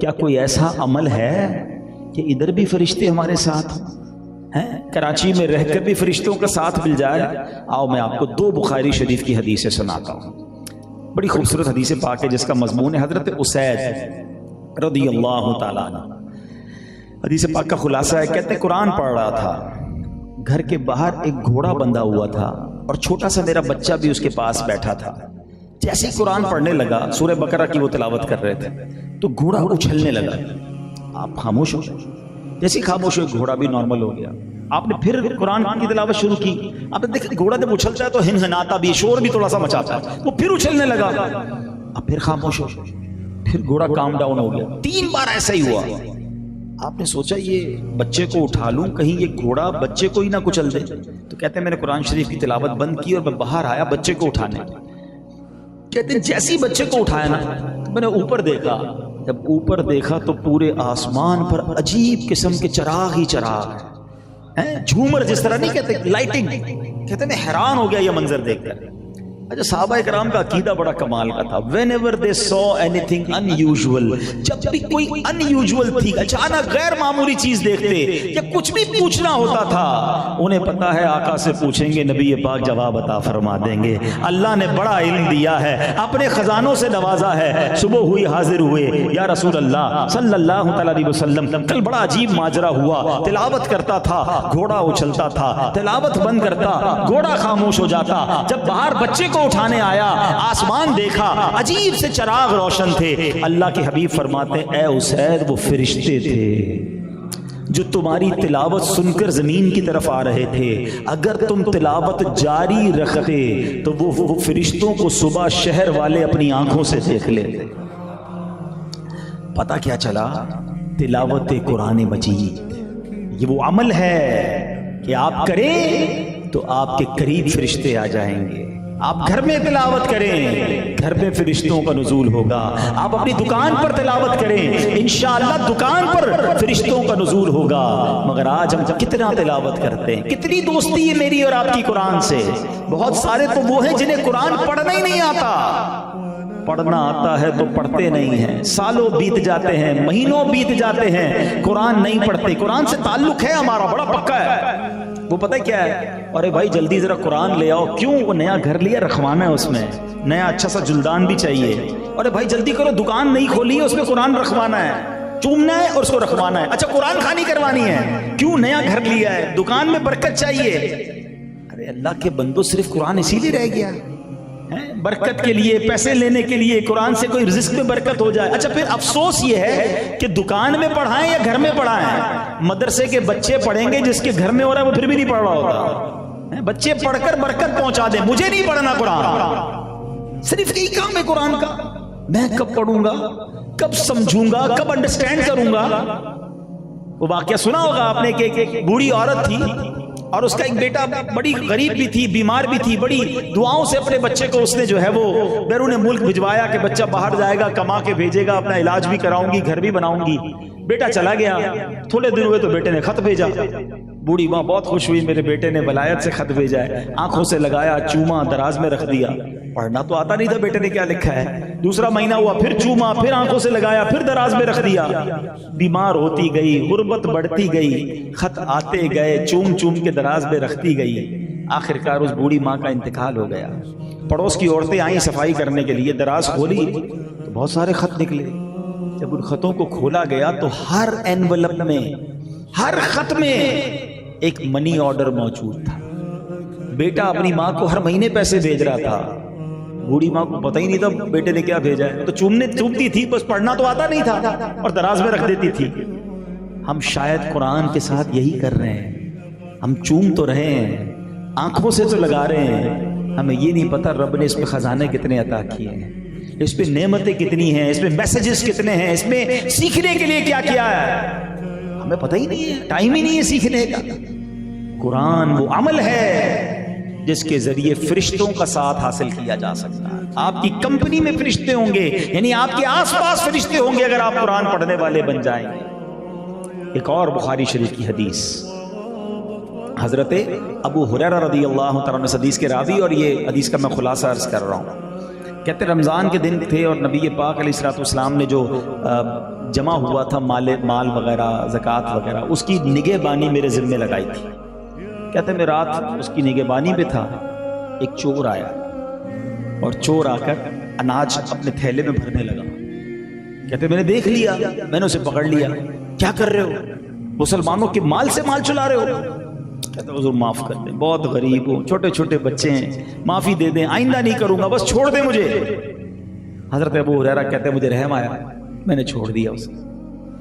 کیا کوئی ایسا عمل ہے کہ ادھر بھی فرشتے ہمارے ساتھ ہیں، کراچی میں رہ کر بھی فرشتوں کا ساتھ مل جائے؟ آؤ میں آپ کو دو بخاری شریف کی حدیثیں سناتا ہوں۔ بڑی خوبصورت حدیث پاک ہے جس کا مضمون ہے حضرت اسید رضی اللہ تعالیٰ عنہ۔ حدیث پاک کا خلاصہ ہے، کہتے ہیں قرآن پڑھ رہا تھا، گھر کے باہر ایک گھوڑا بندھا ہوا تھا اور چھوٹا سا میرا بچہ بھی اس کے پاس بیٹھا تھا۔ جیسے ہی قرآن پڑھنے لگا، سورہ بقرہ کی وہ تلاوت کر رہے تھے، تو گھوڑا اچھلنے لگا۔ آپ خاموش ہو گئے، جیسے خاموش ہوئے گھوڑا بھی نارمل ہو گیا۔ آپ نے پھر قرآن کی تلاوت شروع کی، آپ نے دیکھا گھوڑا جب اچھلتا ہے تو ہنہناتا بھی، شور بھی تھوڑا سا مچاتا ہے، وہ پھر اچھلنے لگا۔ اب پھر خاموش ہو، پھر گھوڑا کام ڈاؤن ہو گیا۔ 3 بار ایسا ہی ہوا۔ آپ نے سوچا یہ بچے کو اٹھا لوں، کہیں یہ گھوڑا بچے کو ہی نہ کچل دے۔ تو کہتے ہیں میں نے قرآن شریف کی تلاوت بند کی اور میں باہر آیا بچے کو اٹھانے۔ کہتے ہیں جیسے ہی بچے کو اٹھایا نا، میں نے اوپر دیکھا، جب اوپر دیکھا تو پورے آسمان پر عجیب قسم کے چراغ ہی چراغ ہیں، جھومر جس طرح نہیں کہتے، لائٹنگ۔ کہتے ہیں میں حیران ہو گیا یہ منظر دیکھ کر۔ اچھا، صحابہ کرام کا عقیدہ بڑا کمال کا تھا۔ whenever they saw anything unusual، جب بھی کوئی unusual تھی، اچانک غیر معمولی چیز دیکھتے یا کچھ بھی پوچھنا ہوتا تھا، انہیں پتا ہے آقا سے پوچھیں گے، نبی پاک جواب عطا فرما دیں گے۔ اللہ نے بڑا علم دیا ہے، اپنے خزانوں سے نوازا ہے۔ صبح ہوئی حاضر ہوئے، یا رسول اللہ صلی اللہ علیہ وسلم کل بڑا عجیب ماجرا ہوا، تلاوت کرتا تھا گھوڑا اچھلتا تھا، تلاوت بند کرتا گھوڑا خاموش ہو جاتا، جب باہر بچے کو اٹھانے آیا آسمان دیکھا عجیب سے چراغ روشن تھے۔ اللہ کے حبیب فرماتے ہیں اے اسید، وہ فرشتے تھے جو تمہاری تلاوت سن کر زمین کی طرف آ رہے تھے۔ اگر تم تلاوت جاری رکھتے تو وہ فرشتوں کو صبح شہر والے اپنی آنکھوں سے دیکھ لیتے۔ پتہ کیا چلا؟ تلاوت قرآن مجید یہ وہ عمل ہے کہ آپ کریں تو آپ کے قریب فرشتے آ جائیں گے۔ آپ گھر میں تلاوت کریں، گھر میں فرشتوں کا نزول ہوگا۔ آپ اپنی دکان پر تلاوت کریں، انشاءاللہ دکان پر فرشتوں کا نزول ہوگا۔ مگر آج ہم کتنا تلاوت کرتے ہیں، کتنی دوستی ہے میری اور آپ کی قرآن سے۔ بہت سارے تو وہ ہیں جنہیں قرآن پڑھنا ہی نہیں آتا، پڑھنا آتا ہے تو پڑھتے نہیں ہیں، سالوں بیت جاتے ہیں، مہینوں بیت جاتے ہیں، قرآن نہیں پڑھتے۔ قرآن سے تعلق ہے ہمارا بڑا پکا ہے، وہ پتہ کیا ہے؟ ارے بھائی جلدی ذرا قرآن لے آؤ۔ کیوں؟ وہ نیا گھر لیا، رکھوانا ہے، اس میں نیا اچھا سا جلدان بھی چاہیے۔ ارے بھائی جلدی کرو، دکان نہیں کھولی ہے، اس میں قرآن رکھوانا ہے، چومنا ہے اور اس کو رکھوانا ہے۔ اچھا قرآن خوانی کروانی ہے، کیوں؟ نیا گھر لیا ہے، دکان میں برکت چاہیے۔ ارے اللہ کے بندو، صرف قرآن اسی لیے رہ گیا برکت کے لیے، پیسے لینے کے لیے، قرآن سے کوئی رزق میں برکت ہو جائے۔ اچھا پھر افسوس یہ ہے کہ دکان میں پڑھائیں یا گھر میں پڑھائیں۔ مدرسے کے بچے پڑھیں گے، جس کے گھر میں ہو رہا ہے وہ پھر بھی نہیں پڑھ رہا ہوتا۔ بچے پڑھ کر برکت پہنچا دیں، مجھے نہیں پڑھنا قرآن، صرف یہی کام ہے قرآن کا۔ میں کب پڑھوں گا، کب سمجھوں گا، کب انڈرسٹینڈ کروں گا؟ وہ واقعہ سنا ہوگا آپ نے کہ ایک بوڑھی عورت تھی اور اس کا ایک بیٹا بڑی غریب بھی تھی، بیمار بھی تھی، بڑی دعاؤں سے اپنے بچے کو اس نے جو ہے وہ بیرون ملک بھجوایا کہ بچہ باہر جائے گا، کما کے بھیجے گا، اپنا علاج بھی کراؤں گی، گھر بھی بناؤں گی۔ بیٹا چلا گیا، تھوڑے دن ہوئے تو بیٹے نے خط بھیجا۔ بوڑھی ماں بہت خوش ہوئی، میرے بیٹے نے ولایت سے خط بھیجا ہے، آنکھوں سے لگایا، چوما، دراز میں رکھ دیا۔ پڑھنا تو آتا نہیں تھا بیٹے نے کیا لکھا ہے۔ دوسرا مہینہ ہوا، پھر چوما، پھر آنکھوں سے لگایا، پھر دراز میں رکھ دیا۔ بیمار ہوتی گئی، غربت بڑھتی گئی، خط آتے گئے، چوم چوم کے دراز میں رکھتی گئی۔ آخرکار اس بوڑھی ماں کا انتقال ہو گیا۔ پڑوس کی عورتیں آئیں صفائی کرنے کے لیے، دراز کھولی تو بہت سارے خط نکلے۔ جب ان خطوں کو کھولا گیا تو ہر اینولپ میں، ہر خط میں ایک منی آرڈر موجود تھا۔ بیٹا اپنی ماں کو ہر مہینے پیسے بھیج رہا تھا، بوڑھی ماں کو پتہ ہی نہیں تھا بیٹے نے کیا بھیجا ہے، تو چومتی تھی، بس پڑھنا تو آتا نہیں تھا اور دراز میں رکھ دیتی تھی۔ ہم شاید قرآن کے ساتھ یہی کر رہے ہیں، ہم چوم تو رہے ہیں، آنکھوں سے تو لگا رہے ہیں، ہمیں یہ نہیں پتا رب نے اس میں خزانے کتنے عطا کیے ہیں، اس پہ نعمتیں کتنی ہیں، اس میں میسیجز کتنے ہیں، اس میں سیکھنے کے لیے کیا کیا ہے، ہمیں پتہ ہی نہیں ہے، ٹائم ہی نہیں ہے سیکھنے کا۔ قرآن وہ عمل ہے جس کے ذریعے فرشتوں کا ساتھ حاصل کیا جا سکتا ہے۔ آپ کی کمپنی میں فرشتے ہوں گے، یعنی آپ کے آس پاس فرشتے ہوں گے اگر آپ قرآن پڑھنے والے بن جائیں گے۔ ایک اور بخاری شریف کی حدیث، حضرت ابو ہریرہ رضی اللہ تعالیٰ عنہ حدیث کے راوی، اور یہ حدیث کا میں خلاصہ عرض کر رہا ہوں۔ کہتے رمضان کے دن تھے اور نبی پاک علیہ الصلوۃ والسلام نے جو جمع ہوا تھا مال وغیرہ زکوٰۃ وغیرہ اس کی نگہبانی میرے ذمے لگائی تھی. کہتے میں رات اس کی نگہبانی پہ تھا, ایک چور آیا اور چور آ کر اناج اپنے تھیلے میں بھرنے لگا. کہتے میں نے دیکھ لیا, میں نے اسے پکڑ لیا, کیا کر رہے ہو, مسلمانوں کے مال سے مال چلا رہے ہو. کہتے حضور معاف کر دیں, بہت غریب ہوں, چھوٹے چھوٹے بچے ہیں, معافی دے دیں, آئندہ نہیں کروں گا, بس چھوڑ دیں مجھے. حضرت ابو ہریرہ کہتے ہیں مجھے رحم آیا, میں نے چھوڑ دیا اسے.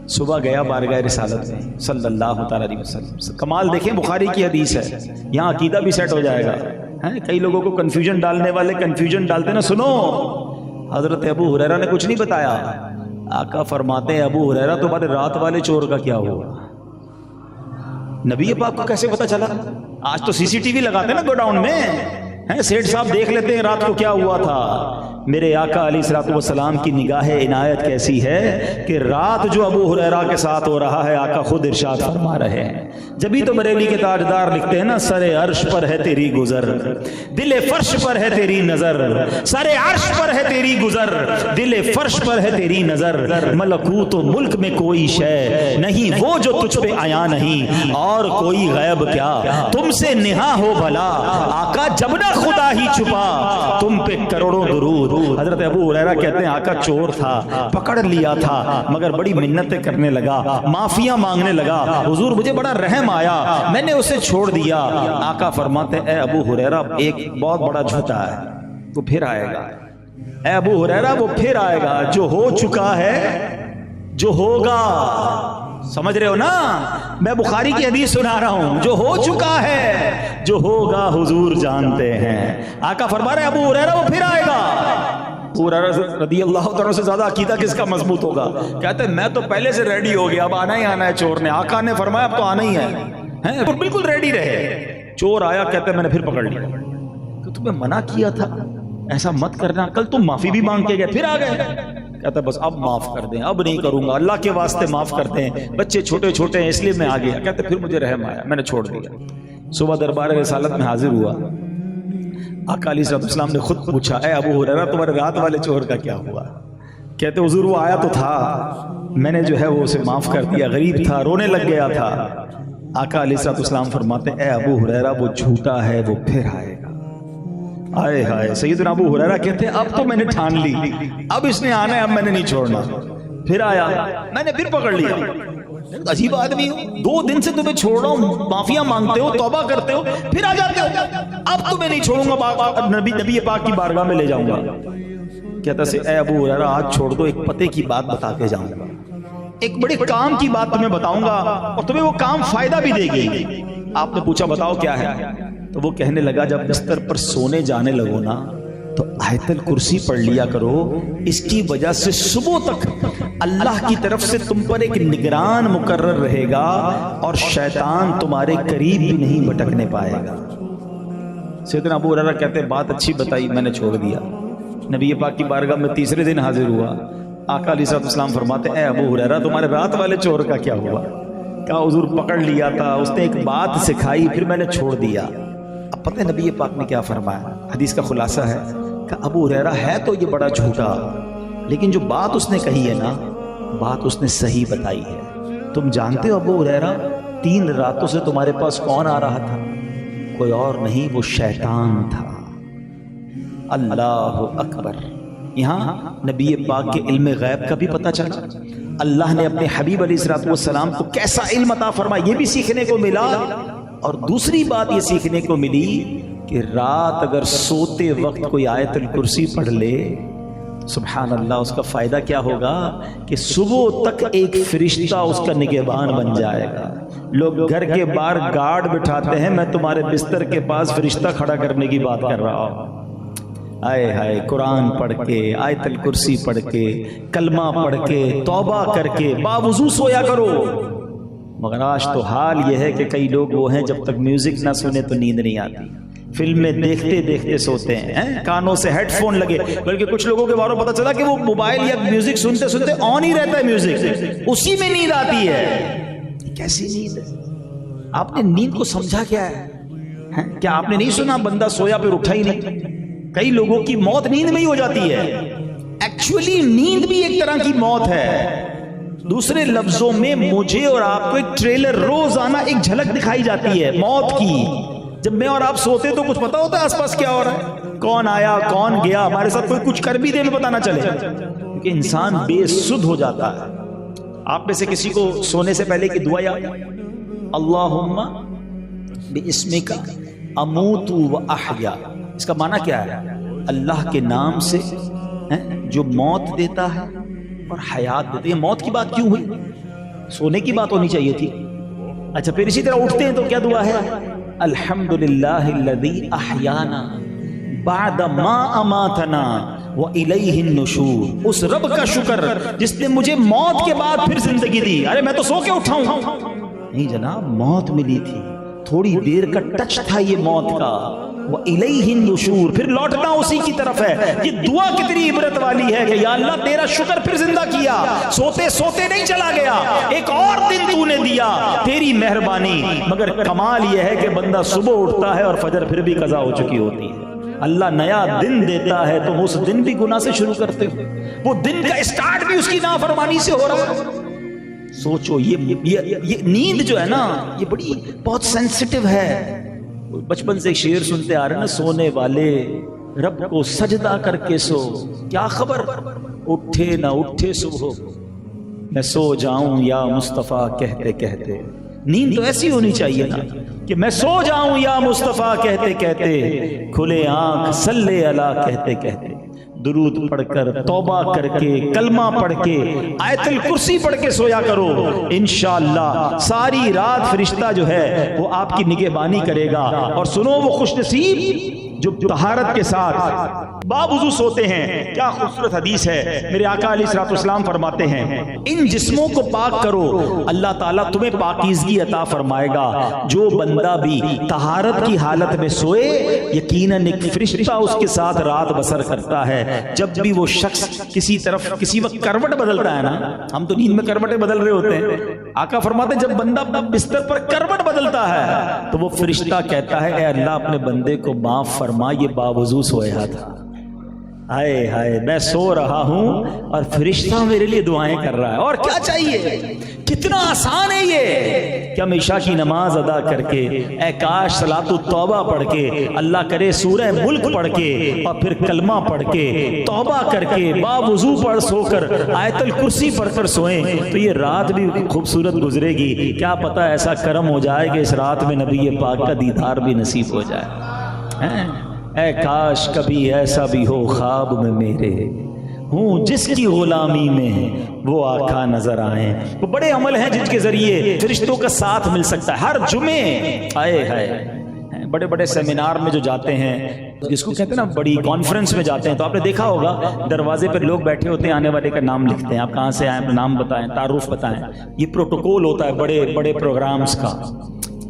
صبح گیا بارگاہ رسالت میں صلی اللہ تعالی علیہ وسلم. کمال دیکھیں, بخاری کی حدیث ہے, یہاں عقیدہ بھی سیٹ ہو جائے گا. کئی لوگوں کو کنفیوژن ڈالنے والے کنفیوژن ڈالتے نا. سنو, حضرت ابو ہریرہ نے کچھ نہیں بتایا. آقا فرماتے ہیں ابو ہریرہ تمہارے رات والے چور کا کیا ہوا؟ نبی پاک کو کیسے پتا چلا؟ آج تو سی سی ٹی وی لگاتے ہیں نا گوڈاؤن میں, سیٹ صاحب دیکھ لیتے ہیں رات کو کیا ہوا تھا. میرے آقا علیہ الصلوۃ والسلام کی نگاہ عنایت کیسی ہے کہ رات جو ابو ہریرہ کے ساتھ ہو رہا ہے آقا خود ارشاد فرما رہے ہیں. جبھی تو بریلی کے تاجدار لکھتے ہیں نا, سر عرش پر ہے تیری گزر, دل فرش پر ہے تیری نظر. سر عرش پر ہے تیری گزر, دل فرش پر ہے تیری نظر. ملکوت و ملک میں کوئی شے نہیں وہ جو تجھ پہ آیا نہیں, اور کوئی غیب کیا تم سے نہا ہو بھلا. آقا جب نہ خدا ہی چھپا تم پہ کروڑوں درود. حضرت ابو ہریرہ کہتے ہیں آقا چور تھا, پکڑ لیا تھا, مگر بڑی منتیں کرنے لگا, معافیاں مانگنے لگا. حضور مجھے بڑا رحم آیا, میں نے اسے چھوڑ دیا. آقا فرماتے اے ابو ہریرہ ایک بہت بڑا جھوٹا ہے, وہ پھر آئے گا. اے ابو ہریرہ وہ پھر آئے گا, جو ہو چکا ہے, جو ہوگا. سمجھ رہے ہو نا, میں بخاری کی حدیث سنا رہا ہوں. جو ہو چکا ہے, جو ہوگا حضور جانتے ہیں. آقا فرما رہے ابو ہریرہ وہ پھر آئے گا. ابو ہریرہ رضی اللہ تعالیٰ سے زیادہ عقیدہ کس کا مضبوط ہوگا؟ کہتے ہیں میں تو پہلے سے ریڈی ہو گیا, اب آنا ہی آنا ہے چور نے. آقا نے فرمایا اب تو آنا ہی ہے, بالکل ریڈی رہے. چور آیا, کہتے ہیں میں نے پھر پکڑ لیا. تو تمہیں منع کیا تھا ایسا مت کرنا, کل تم معافی بھی مانگ کے گئے, پھر آ گئے. کہتا بس اب معاف کر دیں, اب نہیں کروں گا, اللہ کے واسطے معاف کرتے ہیں, بچے چھوٹے چھوٹے ہیں اس لیے میں آ گیا. کہتے پھر مجھے رحم آیا, میں نے چھوڑ دیا. صبح دربار رسالت میں حاضر ہوا. آقا علیہ السلام نے خود پوچھا اے ابو ہریرہ تمہارے رات والے چور کا کیا ہوا؟ کہتے حضور وہ آیا تو تھا, میں نے جو ہے وہ اسے معاف کر دیا, غریب تھا, رونے لگ گیا تھا. آقا علیہ السلام فرماتے اے ابو ہریرہ وہ جھوٹا ہے, وہ پھر آئے گا. آئے ہائے, سیدنا ابو ہریرہ کہتے ہیں اب تو میں نے ٹھان لی, اب اس نے آنا ہے, اب میں نے نہیں چھوڑنا. پھر آیا, میں نے پھر پکڑ لیا. عجیب آدمی ہو, 2 دن سے تمہیں چھوڑ رہا ہوں, معافیاں مانگتے ہو, توبہ کرتے ہو, پھر آ جاتے ہو. اب تمہیں نہیں چھوڑوں گا, نبی پاک کی بارگاہ میں لے جاؤں گا. کہتا سے اے ابو ہریرہ آج چھوڑ دو, ایک پتے کی بات بتا کے جاؤں گا, ایک بڑے کام کی بات تمہیں بتاؤں گا اور تمہیں وہ کام فائدہ بھی دے گی. آپ نے پوچھا بتاؤ کیا ہے؟ تو وہ کہنے لگا جب بستر پر سونے جانے لگو نا تو آیت الکرسی پڑھ لیا کرو, اس کی وجہ سے صبح تک اللہ کی طرف سے تم پر ایک نگران مقرر رہے گا اور شیطان تمہارے قریب بھی نہیں بھٹکنے پائے گا. سیدنا ابو ہریرہ کہتے ہیں بات اچھی بتائی, میں نے چھوڑ دیا. نبی پاک کی بارگاہ میں تیسرے دن حاضر ہوا. آقا علیہ السلام فرماتے اے ابو ہریرہ تمہارے رات والے چور کا کیا ہوا؟ کہا حضور پکڑ لیا تھا, اس نے ایک بات سکھائی, پھر میں نے چھوڑ دیا. اب پتہ ہے نبی پاک نے کیا فرمایا؟ حدیث کا خلاصہ ہے کہ ابو ہریرہ ہے تو یہ بڑا جھوٹا, لیکن جو بات اس نے کہی ہے نا, بات اس نے صحیح بتائی ہے. تم جانتے ہو ابو ہریرہ 3 راتوں سے تمہارے پاس کون آ رہا تھا؟ کوئی اور نہیں, وہ شیطان تھا. اللہ اکبر. یہاں نبی پاک کے علم غیب کا بھی پتہ چلا, اللہ نے اپنے حبیب علیہ السلام کو کیسا علم عطا فرمایا یہ بھی سیکھنے کو ملا. اور دوسری بات یہ سیکھنے کو ملی کہ رات اگر سوتے وقت کوئی آیت الکرسی پڑھ لے, سبحان اللہ, اس کا فائدہ کیا ہوگا کہ صبح تک ایک فرشتہ اس کا نگہبان بن جائے گا. لوگ گھر کے باہر گارڈ بٹھاتے ہیں, میں تمہارے بستر کے پاس فرشتہ کھڑا کرنے کی بات کر رہا ہوں. آئے ہائے, قرآن پڑھ کے, آیت الکرسی پڑھ کے, کلمہ پڑھ کے, توبہ کر کے باوضو سویا کرو. مگر آج تو حال یہ ہے کہ کئی لوگ وہ ہیں جب تک میوزک نہ سنے تو نیند نہیں آتی, فلمیں دیکھتے دیکھتے سوتے ہیں, کانوں سے ہیڈ فون لگے. بلکہ کچھ لوگوں کے بارے میں پتہ چلا کہ وہ موبائل یا میوزک سنتے سنتے آن ہی رہتا ہے میوزک, اسی میں نیند آتی ہے. کیسی نیند ہے؟ آپ نے نیند کو سمجھا کیا ہے؟ کیا آپ نے نہیں سنا بندہ سویا پھر اٹھا ہی نہیں؟ کئی لوگوں کی موت نیند میں ہی ہو جاتی ہے. ایکچولی نیند بھی ایک طرح کی موت ہے. دوسرے لفظوں میں مجھے اور آپ کو ایک ٹریلر روزانہ ایک جھلک دکھائی جاتی ہے موت کی. جب میں اور آپ سوتے تو کچھ پتا ہوتا ہے آس پاس کیا ہو رہا ہے, کون آیا کون گیا, ہمارے ساتھ کوئی کچھ کر بھی دے ہمیں پتا نہ چلے, کیونکہ انسان بے سدھ ہو جاتا ہے. آپ میں سے کسی کو سونے سے پہلے کی دعا یاد, اللہم باسمک اموت و احیا, اس کا معنی کیا ہے؟ اللہ کے نام سے جو موت دیتا ہے اور حیات دیتا ہے. یہ موت کی بات کیوں ہوئی؟ سونے کی بات ہونی چاہیے تھی. اچھا پھر اسی طرح اٹھتے ہیں تو کیا دعا ہے؟ الحمدللہ الذی احیانا بعد ما اماتنا وإلیہ النشور. اس رب کا شکر جس نے مجھے موت کے بعد پھر زندگی دی. ارے میں تو سو کے اٹھا ہوں. نہیں جناب, موت ملی تھی, تھوڑی دیر کا ٹچ تھا یہ موت کا. وإلیہ النشور, پھر لوٹنا اسی کی طرف ہے. یہ دعا کتنی عبرت والی ہے کہ یا اللہ تیرا شکر پھر زندہ کیا, سوتے سوتے نہیں چلا گیا, ایک اور دن تو نے دیا, تیری مہربانی. مگر کمال یہ ہے کہ بندہ صبح اٹھتا ہے اور فجر پھر بھی قضا ہو چکی ہوتی ہے. اللہ نیا دن دیتا ہے تم اس دن بھی گناہ سے شروع کرتے ہو. وہ دن کا اسٹارٹ بھی اس کی نافرمانی سے ہو رہا ہے. سوچو یہ نیند جو ہے نا یہ بڑی بہت سینسٹیو ہے. بچپن سے ایک شعر سنتے آ رہے ہیں نا, سونے والے رب کو سجدہ کر کے سو, کیا خبر اٹھے نہ اٹھے صبح, میں سو جاؤں یا مصطفیٰ کہتے کہتے. نیند تو ایسی ہونی چاہیے نا کہ میں سو جاؤں یا مصطفیٰ کہتے کہتے, کھلے آنکھ صلی اللہ کہتے کہتے, درود پڑھ کر توبہ کر کے کلمہ پڑھ کے آیت الکرسی پڑھ کے سویا کرو. انشاءاللہ ساری رات فرشتہ جو ہے وہ آپ کی نگہبانی کرے گا. اور سنو وہ خوش نصیب جو طہارت کے ساتھ باوضو سوتے ہیں. کیا خوبصورت حدیث ہے, میرے آقا علیہ الصلوۃ والسلام فرماتے ہیں ان جسموں کو پاک کرو, اللہ تعالیٰ تمہیں پاکیزگی عطا فرمائے گا. جو بندہ بھی طہارت کی حالت میں سوئے یقیناً ایک فرشتہ اس کے ساتھ رات بسر کرتا ہے. جب بھی وہ شخص کسی طرف کسی وقت کروٹ بدلتا ہے نا, ہم تو نیند میں کروٹیں بدل رہے ہوتے ہیں, آقا فرماتے ہیں جب بندہ اپنا بستر پر کروٹ بدلتا ہے تو وہ فرشتہ کہتا ہے اے اللہ اپنے بندے کو معاف فرما, یہ باوضو سویا تھا. ہائے ہائے, میں سو رہا ہوں اور فرشتہ میرے لیے دعائیں کر رہا ہے. اور کیا چاہیے, کتنا آسان ہے یہ کہ ہم عشاء کی نماز ادا کر کے اے کاش صلاۃ التوبہ پڑھ کے, اللہ کرے سورہ ملک پڑھ کے اور پھر کلمہ پڑھ کے توبہ کر کے باوضو پڑھ سو کر آیت الکرسی پڑھ کر سوئیں تو یہ رات بھی خوبصورت گزرے گی. کیا پتہ ایسا کرم ہو جائے کہ اس رات میں نبی پاک کا دیدار بھی نصیب ہو جائے. اے کاش کبھی ایسا بھی ہو خواب میں میرے, ہوں جس کی غلامی میں وہ آقا نظر آئیں. وہ بڑے عمل ہیں جن کے ذریعے فرشتوں کا ساتھ مل سکتا ہے. ہر جمعے آئے ہے بڑے بڑے سیمینار میں جو جاتے ہیں, جس کو کہتے ہیں نا بڑی کانفرنس میں جاتے ہیں, تو آپ نے دیکھا ہوگا دروازے پر لوگ بیٹھے ہوتے ہیں, آنے والے کا نام لکھتے ہیں, آپ کہاں سے آئے, اپنا نام بتائیں, تعارف بتائیں. یہ پروٹوکول ہوتا ہے بڑے بڑے پروگرامز کا.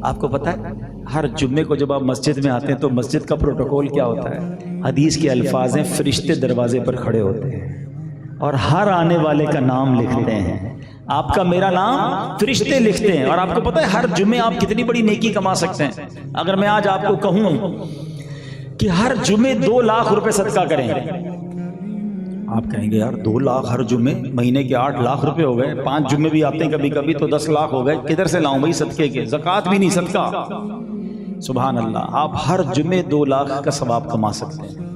آپ کو پتہ ہے ہر جمعے کو جب آپ مسجد میں آتے ہیں تو مسجد کا پروٹوکول کیا ہوتا ہے؟ حدیث کے الفاظ ہیں فرشتے دروازے پر کھڑے ہوتے ہیں اور ہر آنے والے کا نام لکھتے ہیں. آپ کا میرا نام فرشتے لکھتے ہیں. اور آپ کو پتہ ہے ہر جمعے آپ کتنی بڑی نیکی کما سکتے ہیں. اگر میں آج آپ کو کہوں کہ ہر جمعے 2 لاکھ روپے صدقہ کریں, آپ کہیں گے یار 2 لاکھ ہر جمعے, مہینے کے 8 لاکھ روپے ہو گئے, 5 جمعے بھی آتے ہیں کبھی کبھی تو 10 لاکھ ہو گئے, کدھر سے لاؤں بھائی صدقے کے, زکوٰۃ بھی نہیں صدقہ. سبحان اللہ, آپ ہر جمعے 2 لاکھ کا ثواب کما سکتے ہیں.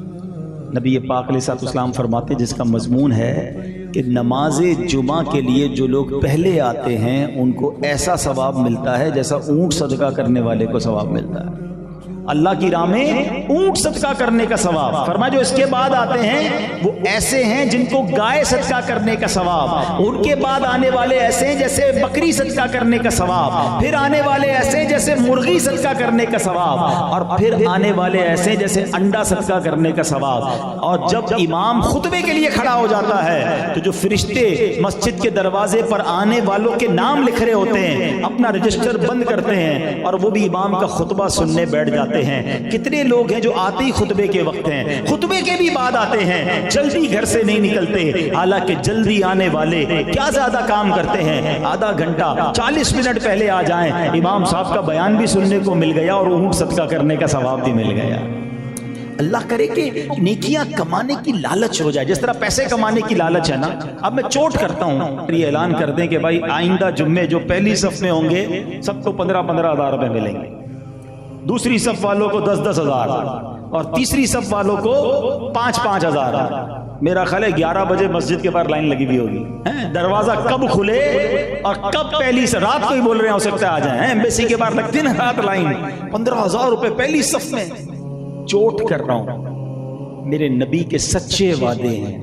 نبی پاک علیہ السلام فرماتے ہیں جس کا مضمون ہے کہ نماز جمعہ کے لیے جو لوگ پہلے آتے ہیں ان کو ایسا ثواب ملتا ہے جیسا اونٹ صدقہ کرنے والے کو ثواب ملتا ہے. اللہ کی راہ میں اونٹ صدقہ کرنے کا ثواب. فرمایا جو اس کے بعد آتے ہیں وہ ایسے ہیں جن کو گائے صدقہ کرنے کا ثواب, ان کے بعد آنے والے ایسے ہیں جیسے بکری صدقہ کرنے کا ثواب, پھر آنے والے ایسے ہیں جیسے مرغی صدقہ کرنے کا ثواب, اور پھر آنے والے ایسے ہیں جیسے انڈا صدقہ کرنے کا ثواب. اور جب امام خطبے کے لیے کھڑا ہو جاتا ہے تو جو فرشتے مسجد کے دروازے پر آنے والوں کے نام لکھ رہے ہوتے ہیں اپنا رجسٹر بند کرتے ہیں اور وہ بھی امام کا خطبہ سننے بیٹھ جاتے ہیں. کتنے لوگ ہیں جو آتے ہی خطبے کے وقت ہیں, خطبے کے بھی بعد آتے ہیں, جلدی گھر سے نہیں نکلتے. حالانکہ جلدی آنے والے کیا زیادہ کام کرتے ہیں, آدھا گھنٹہ 40 منٹ پہلے آ جائیں, امام صاحب کا بیان بھی سننے کو مل گیا اور اونٹ صدقہ کرنے کا ثواب بھی مل گیا. اللہ کرے کہ نیکیاں کمانے کی لالچ ہو جائے، جس طرح پیسے کمانے کی لالچ ہے نا. اب میں چوٹ کرتا ہوں، یہ اعلان کر دیں کہ بھائی آئندہ جمعے جو پہلی صف میں ہوں گے سب کو 15,000 روپے ملیں گے، دوسری صف والوں کو 10,000 اور تیسری صف والوں کو 5,000. میرا خیال ہے 11 بجے مسجد کے باہر لائن لگی ہوئی ہوگی. دروازہ کب کھلے اور کب پہلی سے رات کو ہی بول رہے ہیں ہو سکتا ہے آ جائیں. ایمبیسی کے باہر لگتی نا رات لائن، 15,000 روپے پہلی صف میں. چوٹ کر رہا ہوں، میرے نبی کے سچے وعدے ہیں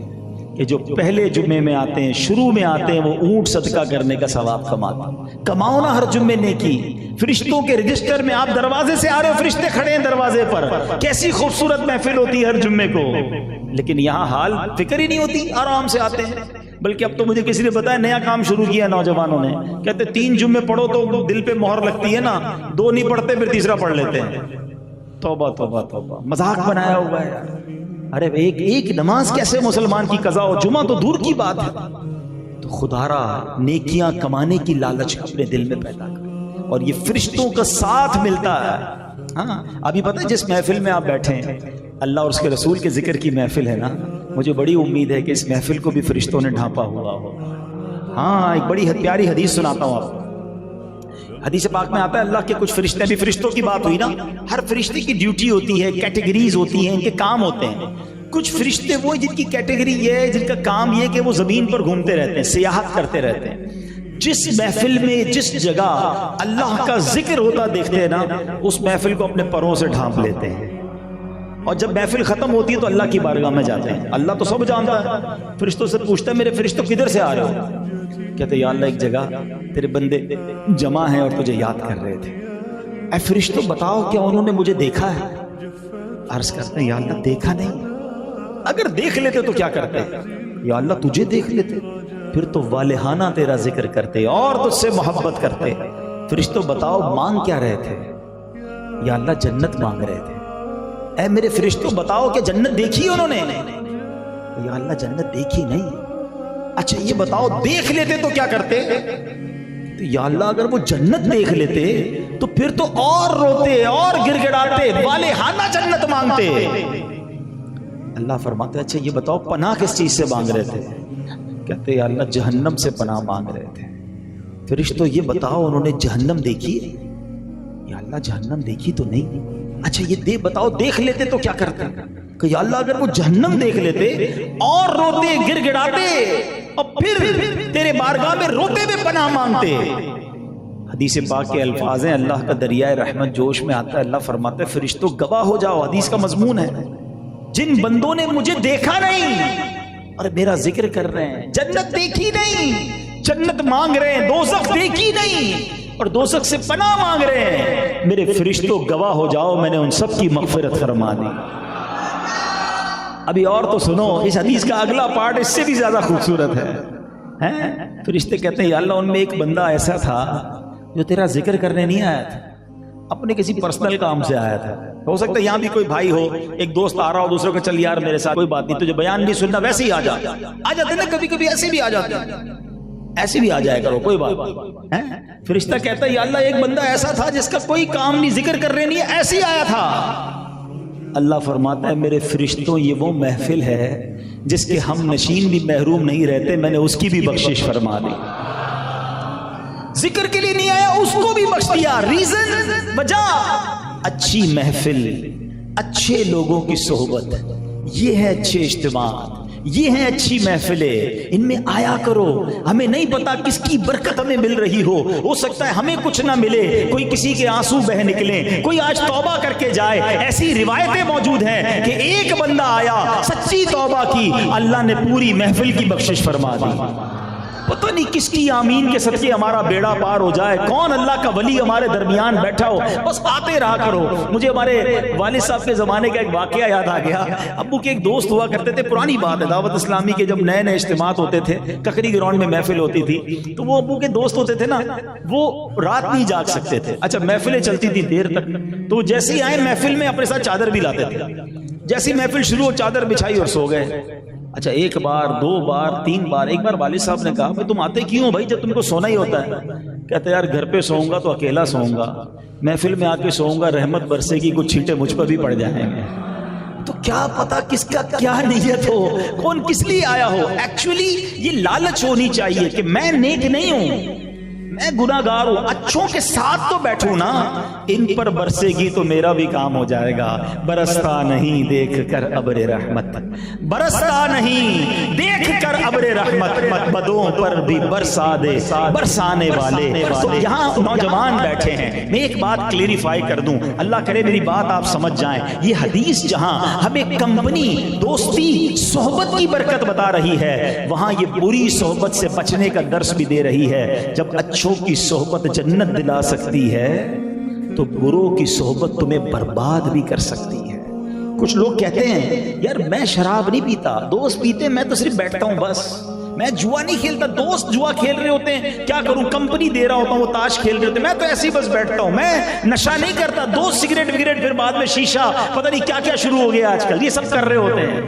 کہ جو پہلے جمعے میں آتے ہیں، شروع میں آتے ہیں، وہ اونٹ صدقہ کرنے کا ثواب کماتے ہیں. کماؤ نا ہر جمعے نیکی. فرشتوں کے رجسٹر میں آپ دروازے سے آ رہے ہو، فرشتے کھڑے ہیں دروازے پر. کیسی خوبصورت محفل ہوتی ہے ہر جمعے کو. لیکن یہاں حال فکر ہی نہیں ہوتی، آرام سے آتے ہیں. بلکہ اب تو مجھے کسی نے بتایا نیا کام شروع کیا نوجوانوں نے، کہتے 3 جمعے پڑھو تو دل پہ مہر لگتی ہے نا، 2 نہیں پڑھتے پھر تیسرا پڑھ لیتے ہیں. توبہ توبہ توبہ، مذاق بنایا ہوا ہے. ارے ایک نماز کیسے مسلمان کی قضا ہو، جمعہ تو دور کی بات ہے. تو خدا را نیکیاں کمانے کی لالچ اپنے دل میں پیدا کرے، اور یہ فرشتوں کا ساتھ ملتا ہے. ہاں ابھی پتہ ہے جس محفل میں آپ بیٹھے ہیں، اللہ اور اس کے رسول کے ذکر کی محفل ہے نا، مجھے بڑی امید ہے کہ اس محفل کو بھی فرشتوں نے ڈھانپا ہوا ہو. ہاں ایک بڑی پیاری حدیث سناتا ہوں آپ کو. حدیث پاک میں آتا ہے اللہ کے کچھ فرشتے، بھی فرشتوں کی بات ہوئی نا، ہر فرشتے کی ڈیوٹی ہوتی ہے، کیٹیگریز ہوتی ہیں، ان کے کام ہوتے ہیں. کچھ فرشتے وہ جن کی کیٹیگری یہ ہے، جن کا کام یہ کہ وہ زمین پر گھومتے رہتے ہیں، سیاحت کرتے رہتے ہیں. جس محفل میں جس جگہ اللہ کا ذکر ہوتا دیکھتے ہیں نا، اس محفل کو اپنے پروں سے ڈھانپ لیتے ہیں. اور جب محفل ختم ہوتی ہے تو اللہ کی بارگاہ میں جاتے ہیں. اللہ تو سب جانتا ہے، فرشتوں سے پوچھتا ہے میرے فرشتوں کدھر سے آ رہے ہو؟ کہتے یا اللہ ایک جگہ تیرے بندے جمع ہیں اور تجھے یاد کر رہے تھے. اے فرشتوں بتاؤ کیا انہوں نے مجھے دیکھا ہے؟ عرض کرتے ہیں یا اللہ دیکھا نہیں. اگر دیکھ لیتے تو کیا کرتے؟ یا اللہ تجھے دیکھ لیتے پھر تو والہانہ تیرا ذکر کرتے اور تجھ سے محبت کرتے. فرشتوں بتاؤ مانگ کیا رہے تھے؟ یا اللہ جنت مانگ رہے تھے. اے میرے فرشتوں بتاؤ کہ جنت دیکھی انہوں نے؟ یا اللہ جنت دیکھی نہیں. اچھا یہ بتاؤ دیکھ لیتے تو کیا کرتے؟ تو یا اللہ اگر وہ جنت دیکھ لیتے تو پھر تو اور روتے اور گر گڑاتے، والہانہ جنت مانگتے. اللہ فرماتے اچھا یہ بتاؤ پناہ کس چیز سے مانگ رہے تھے؟ کہتے یا اللہ جہنم سے پناہ مانگ رہے تھے. فرشتوں یہ بتاؤ انہوں نے جہنم دیکھی؟ یا اللہ جہنم دیکھی تو نہیں. اچھا یہ بتاؤ دیکھ لیتے تو کیا کرتے؟ کہ یا اللہ اگر وہ جہنم دیکھ لیتے اور روتے گر گڑاتے اور پھر تیرے بارگاہ میں روتے ہوئے پناہ مانگتے. حدیث پاک کے الفاظ ہیں، اللہ کا دریائے رحمت جوش میں آتا ہے. اللہ فرماتا ہے فرشتوں گواہ ہو جاؤ. حدیث کا مضمون ہے جن بندوں نے مجھے دیکھا نہیں اور میرا ذکر کر رہے ہیں، جنت دیکھی نہیں، جنت مانگ رہے ہیں، دوزخ دیکھی نہیں اور دوزخ سے پناہ مانگ رہے ہیں، میرے فرشتوں گواہ ہو جاؤ میں نے ان سب کی مغفرت فرما دی. ابھی اور تو سنو، اس حدیث کا اگلا پارٹ اس سے بھی زیادہ خوبصورت ہے. فرشتے کہتے ہیں یا اللہ ان میں ایک بندہ ایسا تھا جو تیرا ذکر کرنے نہیں آیا تھا، اپنے کسی پرسنل کام سے آیا تھا. ہو سکتا ہے یہاں بھی کوئی بھائی ہو، ایک دوست آ رہا ہو، دوسرے کو چل یار میرے ساتھ کوئی بات نہیں، تجھے بیان نہیں سننا، ویسے ہی آ جاتے نا، کبھی کبھی ایسے بھی آ جاتے ہیں، ایسے بھی آ جائے کرو کوئی بات. فرشتہ کہتا ہے یا اللہ ایک بندہ ایسا تھا جس کا کوئی کام نہیں، ذکر کر رہے نہیں، ایسے ہی آیا تھا. اللہ فرماتا ہے میرے فرشتوں یہ وہ محفل ہے جس کے ہم نشین بھی محروم نہیں رہتے، میں نے اس کی بھی بخشش فرما دی. ذکر کے لیے نہیں آیا اس کو بھی بخش دیا. ریزن، وجہ اچھی محفل، اچھے لوگوں کی صحبت، یہ ہے اچھے اجتماعات، یہ ہیں اچھی محفلیں، ان میں آیا کرو. ہمیں نہیں پتا کس کی برکت ہمیں مل رہی ہو سکتا ہے ہمیں کچھ نہ ملے، کوئی کسی کے آنسو بہ نکلیں، کوئی آج توبہ کر کے جائے. ایسی روایتیں موجود ہیں کہ ایک بندہ آیا، سچی توبہ کی، اللہ نے پوری محفل کی بخشش فرما دی. پتہ نہیں کس کی آمین کے صدقے ہمارا بیڑا پار ہو جائے، کون اللہ کا ولی ہمارے درمیان بیٹھا ہو، بس آتے رہا کرو. مجھے ہمارے والد صاحب کے زمانے کا ایک واقعہ یاد آ گیا. ابو کے ایک دوست ہوا کرتے تھے، پرانی بات ہے، دعوت اسلامی کے جب نئے نئے اجتماعات ہوتے تھے، ککری گراؤنڈ میں محفل ہوتی تھی، تو وہ ابو کے دوست ہوتے تھے نا، وہ رات نہیں جاگ سکتے تھے. اچھا محفلیں چلتی تھی دیر تک، تو جیسے ہی آئے محفل میں اپنے ساتھ چادر بھی لاتے تھے. جیسی محفل شروع ہو چادر بچھائی اور سو گئے. اچھا ایک بار، دو بار، تین بار، ایک بار والد صاحب نے کہا بھائی تم آتے کیوں بھائی جب تم کو سونا ہی ہوتا ہے؟ کہتے یار گھر پہ سوؤں گا تو اکیلا سوؤں گا، محفل میں آ کے سوؤں گا رحمت برسے گی، کچھ چھینٹے مجھ پر بھی پڑ جائیں گے. تو کیا پتا کس کا کیا نیت ہو، کون کس لیے آیا ہو. ایکچولی یہ لالچ ہونی چاہیے کہ میں نیک نہیں ہوں، میں گناہگار ہوں، اچھوں کے ساتھ تو بیٹھوں نا. ان پر برسے گی تو میرا بھی کام ہو جائے گا. برستا نہیں دیکھ کر ابر رحمت، برستا نہیں دیکھ کر ابر رحمت، بدوں پر بھی برسا دے برسانے والے. تو یہاں نوجوان بیٹھے ہیں، میں ایک بات کلیریفائی کر دوں، اللہ کرے میری بات آپ سمجھ جائیں. یہ حدیث جہاں ہمیں کمپنی، دوستی، صحبت کی برکت بتا رہی ہے، وہاں یہ بری صحبت سے بچنے کا درس بھی دے رہی ہے. جب اچھوں کی صحبت جنت دلا سکتی ہے تو بروں کی صحبت تمہیں برباد بھی کر سکتی ہے. کچھ لوگ کہتے ہیں یار میں شراب نہیں پیتا، دوست پیتے، میں تو صرف بیٹھتا ہوں بس، میں جوا نہیں کھیلتا. دوست جوا کھیل رہے ہوتے ہیں، کیا کروں، کمپنی دے رہا ہوتا ہوں، وہ تاش کھیل رہے ہوتے ہیں، میں تو ایسے ہی بس بیٹھتا ہوں، میں نشہ نہیں کرتا. دوست سگریٹ وگریٹ، پھر بعد میں شیشہ، پتہ نہیں کیا کیا شروع ہو گیا آج کل، یہ سب کر رہے ہوتے ہیں.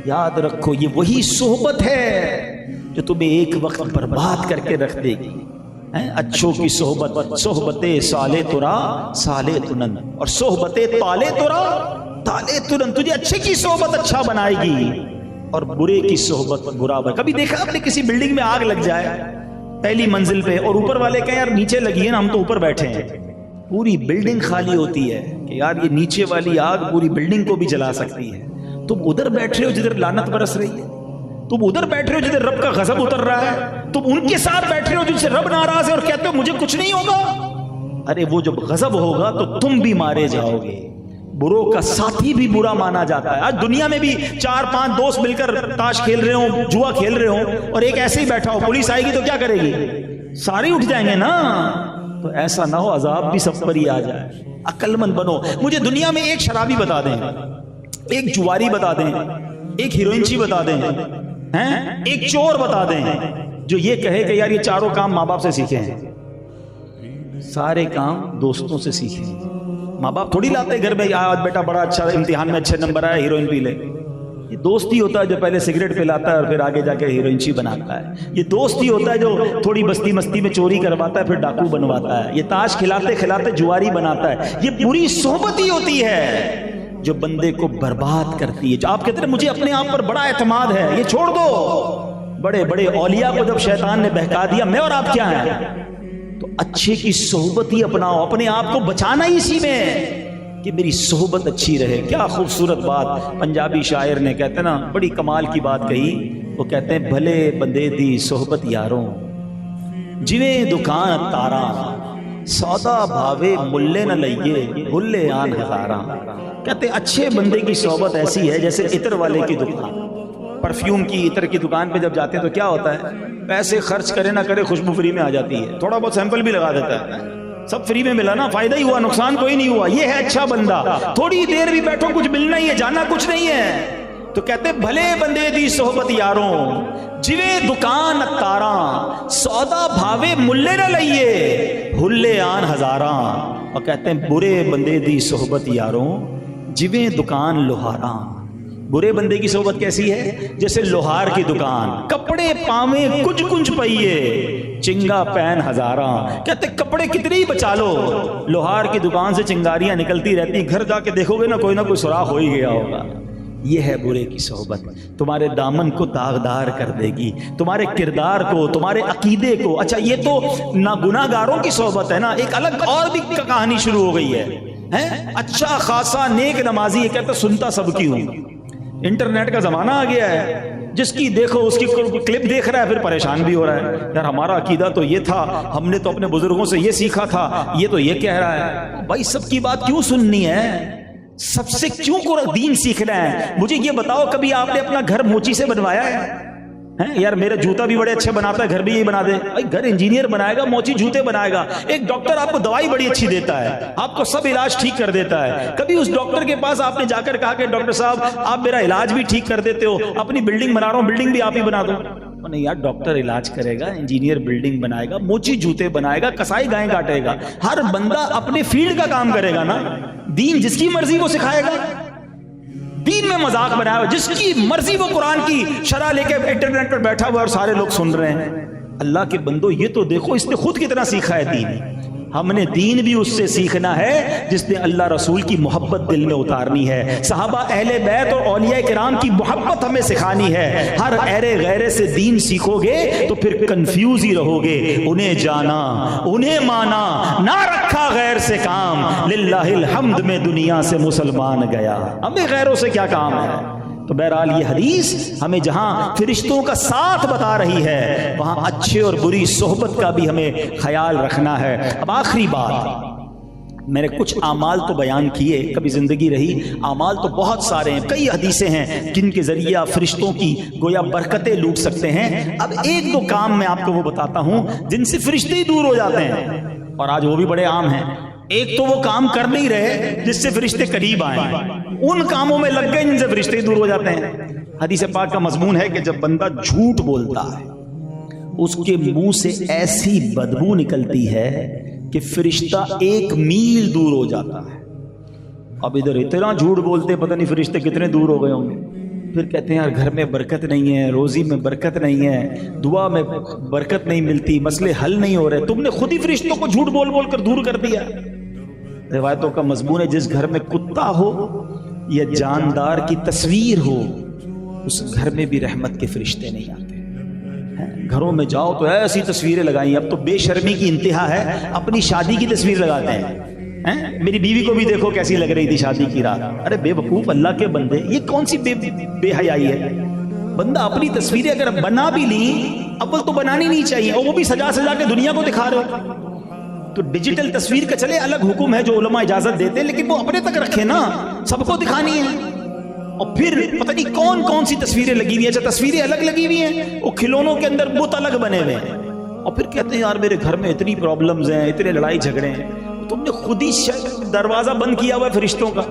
یاد رکھو یہ وہی صحبت ہے جو تمہیں ایک وقت برباد کر کے رکھ دے گی. اچھوں کی صحبت، صحبت صالح ترا صالح تنن، اور صحبت تالے ترا تالے تنن. تجھے اچھے کی صحبت اچھا بنائے گی اور برے کی صحبت برا بنائے. کبھی دیکھا آپ نے کسی بلڈنگ میں آگ لگ جائے پہلی منزل پہ، اور اوپر والے کہیں یار نیچے لگی ہے نا، ہم تو اوپر بیٹھے ہیں، پوری بلڈنگ خالی ہوتی ہے کہ یار یہ نیچے والی آگ پوری بلڈنگ کو بھی جلا سکتی ہے. تم ادھر بیٹھ رہے ہو جدھر لعنت برس رہی ہے، تم ادھر بیٹھ رہے ہو جدھر رب کا غضب اتر رہا ہے، تم ان کے ساتھ بیٹھ رہے ہو جن سے رب ناراض ہے اور کہتے ہو مجھے کچھ نہیں ہوگا. ارے وہ جب غضب ہوگا تو تم بھی مارے جاؤ گے. بروں کا ساتھی بھی برا مانا جاتا ہے. آج دنیا میں بھی 4-5 دوست مل کر تاش کھیل رہے ہوں، جوا کھیل رہے ہوں، اور ایک ایسے ہی بیٹھا ہو، پولیس آئے گی تو کیا کرے گی؟ سارے اٹھ جائیں گے نا. تو ایسا نہ ہو عذاب بھی سب پر ہی آ جائے. عقل مند بنو. مجھے دنیا میں ایک شرابی بتا دیں، ایک جواری بتا دیں، ایک ہیروئنچی بتا دیں، ایک چور بتا دیں جو یہ کہے کہ یار یہ چاروں کام ماں باپ سے سیکھے ہیں. سارے کام دوستوں سے سیکھے ہیں. ماں باپ تھوڑی لاتے گھر میں، آج بیٹا بڑا اچھا امتحان میں اچھے نمبر آیا، ہیروئن پی لے. یہ دوست ہی ہوتا ہے جو پہلے سگریٹ پلاتا ہے اور پھر آگے جا کے ہیروئنچی بناتا ہے. یہ دوست ہی ہوتا ہے جو تھوڑی بستی مستی میں چوری کرواتا ہے پھر ڈاکو بنواتا ہے. یہ تاش کھلاتے کھلاتے جواری بناتا ہے. یہ بری صحبت ہی ہوتی ہے جو بندے کو برباد کرتی ہے. جو آپ کہتے ہیں مجھے اپنے آپ پر بڑا اعتماد ہے، یہ چھوڑ دو. بڑے بڑے اولیاء کو جب شیطان نے بہکا دیا میں اور آپ کیا ہیں، تو اچھے کی صحبت ہی اپناؤ. اپنے آپ کو بچانا ہی اسی میں کہ میری صحبت اچھی رہے. کیا خوبصورت بات پنجابی شاعر نے کہتے نا، بڑی کمال کی بات کہی. وہ کہتے ہیں بھلے بندے دی صحبت یاروں، جویں دکان تاراں، سودا بھاوے ملے نہ لئیے بھلے آن ہزاراں. کہتے اچھے بندے کی صحبت ایسی ہے جیسے عطر والے کی دکان. پرفیوم کی، عطر کی دکان پہ جب جاتے ہیں تو کیا ہوتا ہے، پیسے خرچ کرے نہ کرے خوشبو فری میں آ جاتی ہے. تھوڑا بہت سیمپل بھی لگا دیتا ہے، سب فری میں ملا نا، فائدہ ہی ہوا، نقصان کوئی نہیں ہوا. یہ ہے اچھا بندہ. تھوڑی دیر بھی بیٹھو کچھ ملنا ہی ہے، جانا کچھ نہیں ہے. تو کہتے بھلے بندے دی صحبت یاروں، جویں دکان تاراں، سودا بھاوے ملے نہ لئیے بھلے آن ہزاراں. اور کہتے ہیں برے بندے دی صحبت یاروں، جویں دکان لوہاراں. برے بندے کی صحبت کیسی ہے، جیسے لوہار کی دکان، کپڑے پاویں کچھ کچھ پئیے چنگا پین ہزاراں. کہتے کپڑے کتنے ہی بچا لو، لوہار کی دکان سے چنگاریاں نکلتی رہتی، گھر جا کے دیکھو گے نا کوئی نہ کوئی سوراخ ہو ہی گیا ہوگا. یہ ہے برے کی صحبت. تمہارے دامن کو داغدار کر دے گی، تمہارے کردار کو، تمہارے عقیدے کو. اچھا یہ تو گناہ گاروں کی صحبت ہے نا، ایک الگ اور بھی کہانی شروع ہو گئی ہے. اچھا خاصا نیک نمازی، یہ کہتا سنتا سب کی ہوں. انٹرنیٹ کا زمانہ آ گیا ہے، جس کی دیکھو اس کی کلپ دیکھ رہا ہے پھر پریشان بھی ہو رہا ہے. یار ہمارا عقیدہ تو یہ تھا، ہم نے تو اپنے بزرگوں سے یہ سیکھا تھا، یہ تو یہ کہہ رہا ہے. بھائی سب کی بات کیوں سننی ہے، سب سے کیوں کو دین سیکھنا ہے. مجھے یہ بتاؤ کبھی آپ نے اپنا گھر موچی سے بنوایا ہے؟ یار میرا جوتا بھی بڑے اچھے بناتا ہے، گھر بھی یہی بنا دے. گھر انجینئر بنائے گا، موچی جوتے بنائے گا. ایک ڈاکٹر آپ کو دوائی بڑی اچھی دیتا ہے، آپ کو سب علاج ٹھیک کر دیتا ہے. کبھی اس ڈاکٹر کے پاس آپ نے جا کر کہا کہ ڈاکٹر صاحب آپ میرا علاج بھی ٹھیک کر دیتے ہو، اپنی بلڈنگ بنا رہا ہوں بلڈنگ بھی آپ ہی بنا دو؟ نہیں یار، ڈاکٹر علاج کرے گا، انجینئر بلڈنگ بنائے گا، موچی جوتے بنائے گا، کسائی گائیں کاٹے گا. ہر بندہ اپنے فیلڈ کا کام کرے گا نا. دین جس کی مرضی وہ سکھائے گا. دین میں مذاق بنایا ہوا، جس کی مرضی وہ قرآن کی شرح لے کے انٹرنیٹ پر بیٹھا ہوا اور سارے لوگ سن رہے ہیں. اللہ کے بندو یہ تو دیکھو اس نے خود کتنا سیکھا ہے دین. ہم نے دین بھی اس سے سیکھنا ہے جس نے اللہ رسول کی محبت دل میں اتارنی ہے، صحابہ اہل بیت اور اولیاء کرام کی محبت ہمیں سکھانی ہے۔ ہر ایرے غیرے سے دین سیکھو گے تو پھر کنفیوز ہی رہو گے، انہیں جانا انہیں مانا، نہ رکھا غیر سے کام، للہ الحمد میں دنیا سے مسلمان گیا، ہمیں غیروں سے کیا کام ہے۔ تو بہرحال یہ حدیث ہمیں جہاں فرشتوں کا ساتھ بتا رہی ہے وہاں اچھے اور بری صحبت کا بھی ہمیں خیال رکھنا ہے۔ اب آخری بات، میں نے کچھ اعمال تو بیان کیے، کبھی زندگی رہی اعمال تو بہت سارے ہیں، کئی حدیثیں ہیں جن کے ذریعے آپ فرشتوں کی گویا برکتیں لوٹ سکتے ہیں۔ اب ایک دو کام میں آپ کو وہ بتاتا ہوں جن سے فرشتے ہی دور ہو جاتے ہیں، اور آج وہ بھی بڑے عام ہیں۔ ایک تو وہ کام کر نہیں رہے جس سے فرشتے قریب آئیں، ان کاموں میں لگ گئے جن سے فرشتے دور ہو جاتے ہیں۔ حدیث پاک کا مضمون ہے کہ جب بندہ جھوٹ بولتا ہے اس کے منہ سے ایسی بدبو نکلتی ہے کہ فرشتہ 1 میل دور ہو جاتا ہے۔ اب ادھر اتنا جھوٹ بولتے پتہ نہیں فرشتے کتنے دور ہو گئے ہوں گے۔ پھر کہتے ہیں یار گھر میں برکت نہیں ہے، روزی میں برکت نہیں ہے، دعا میں برکت نہیں ملتی، مسئلے حل نہیں ہو رہے، تم نے خود ہی فرشتوں کو جھوٹ بول بول کر دور کر دیا۔ روایتوں کا مضمون ہے جس گھر میں کتا ہو یا جاندار کی تصویر ہو اس گھر میں بھی رحمت کے فرشتے نہیں آتے۔ گھروں میں جاؤ تو ایسی تصویریں لگائیں، اب تو بے شرمی کی انتہا ہے، اپنی شادی کی تصویر لگاتے ہیں۔ میری بیوی کو بھی دیکھو کیسی لگ رہی تھی شادی کی رات۔ ارے بے وقوف اللہ کے بندے، یہ کون سی بے حیائی ہے؟ بندہ اپنی تصویریں اگر بنا بھی لی، اول تو بنانی نہیں چاہیے، اور وہ بھی سجا سجا کے دنیا کو دکھا رہے ہو۔ تو ڈیجیٹل تصویر کا چلے الگ حکم ہے جو علماء اجازت دیتے ہیں، لیکن وہ اپنے تک رکھے نا، سب کو دکھانی ہے۔ اور پھر پتہ نہیں کون کون سی تصویریں لگی ہوئی ہیں، اچھا تصویریں الگ لگی ہوئی ہیں، وہ کھلونوں کے اندر بت الگ بنے ہوئے ہیں، اور پھر کہتے ہیں یار میرے گھر میں اتنی پرابلمز ہیں، اتنے لڑائی جھگڑے ہیں۔ تم نے خود ہی دروازہ بند کیا ہوا ہے فرشتوں کا۔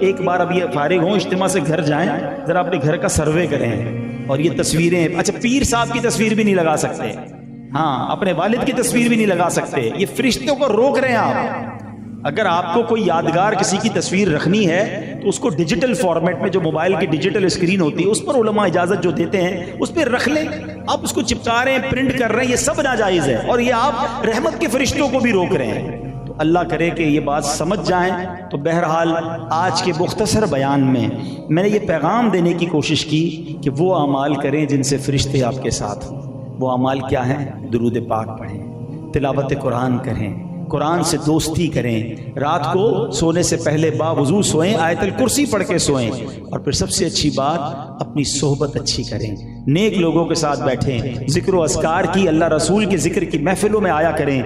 ایک بار اب یہ فارغ ہوں اجتماع سے گھر جائیں، ذرا اپنے گھر کا سروے کریں، اور یہ تصویریں، اچھا پیر صاحب کی تصویر بھی نہیں لگا سکتے، ہاں اپنے والد کی تصویر بھی نہیں لگا سکتے، یہ فرشتوں کو روک رہے ہیں آپ۔ اگر آپ کو کوئی یادگار کسی کی تصویر رکھنی ہے تو اس کو ڈیجیٹل فارمیٹ میں، جو موبائل کی ڈیجیٹل اسکرین ہوتی ہے اس پر علماء اجازت جو دیتے ہیں اس پہ رکھ لیں۔ آپ اس کو چپکا رہے ہیں، پرنٹ کر رہے ہیں، یہ سب ناجائز ہے، اور یہ آپ رحمت کے فرشتوں کو بھی روک رہے ہیں۔ تو اللہ کرے کہ یہ بات سمجھ جائیں۔ تو بہرحال آج کے مختصر بیان میں میں نے یہ پیغام دینے کی کوشش کی کہ وہ اعمال کریں جن سے فرشتے آپ کے ساتھ ہوں۔ وہ اعمال کیا ہیں؟ درود پاک پڑھیں، تلاوت قرآن کریں، قرآن سے دوستی کریں، رات کو سونے سے پہلے باوضو سوئیں، آیت الکرسی پڑھ کے سوئیں، اور پھر سب سے اچھی بات اپنی صحبت اچھی کریں، نیک لوگوں کے ساتھ بیٹھیں، ذکر و اذکار کی، اللہ رسول کے ذکر کی محفلوں میں آیا کریں۔